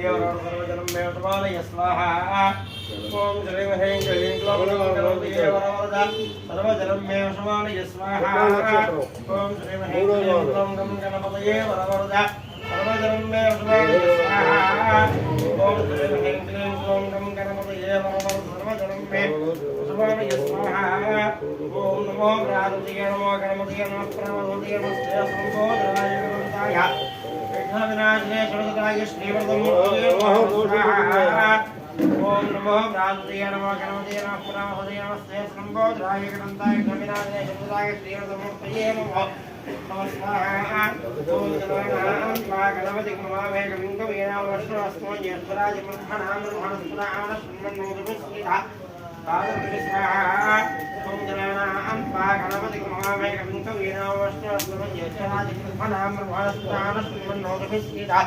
सर्वजनं मे उत्पादय स्वाहा ओम श्रीं ह्रीं क्लीं ग्लौं गणपतये वरवरदा सर्वजनं मे उत्पादय स्वाहा ओम श्रीं ह्रीं क्लीं ग्लौं गणपतये वरवरदा सर्वजनं मे उत्पादय स्वाहा ओम श्रीं ह्रीं क्लीं ग्लौं गणपतये वरवरदा सर्वजनं मे उत्पादय स्वाहा ओम नमो गणपतये नमो गणपतये नमः प्रणवतये नमस्ते संबोधराय गणपताय विघ्नविनाशने सर्वदाय श्रीवरदमूर्तये नमः ओम नमो गणपतये नमो गणपतये नमः प्रणवतये नमस्ते संबोधराय गणपताय विघ्नविनाशने सर्वदाय श्रीवरदमूर्तये नमः नमस्कार ओम गणपति कुमावे गंगवीणा वर्षवस्तु यस्वराज ब्रह्मणां ब्रह्मणस्पदां ब्रह्मणोदुस्मिता ओम गणपति कुमावे गंगवीणा वर्षवस्तु यस्वराज ब्रह्मणां ब्रह्मणस्पदां ब्रह्मणोदुस्मिता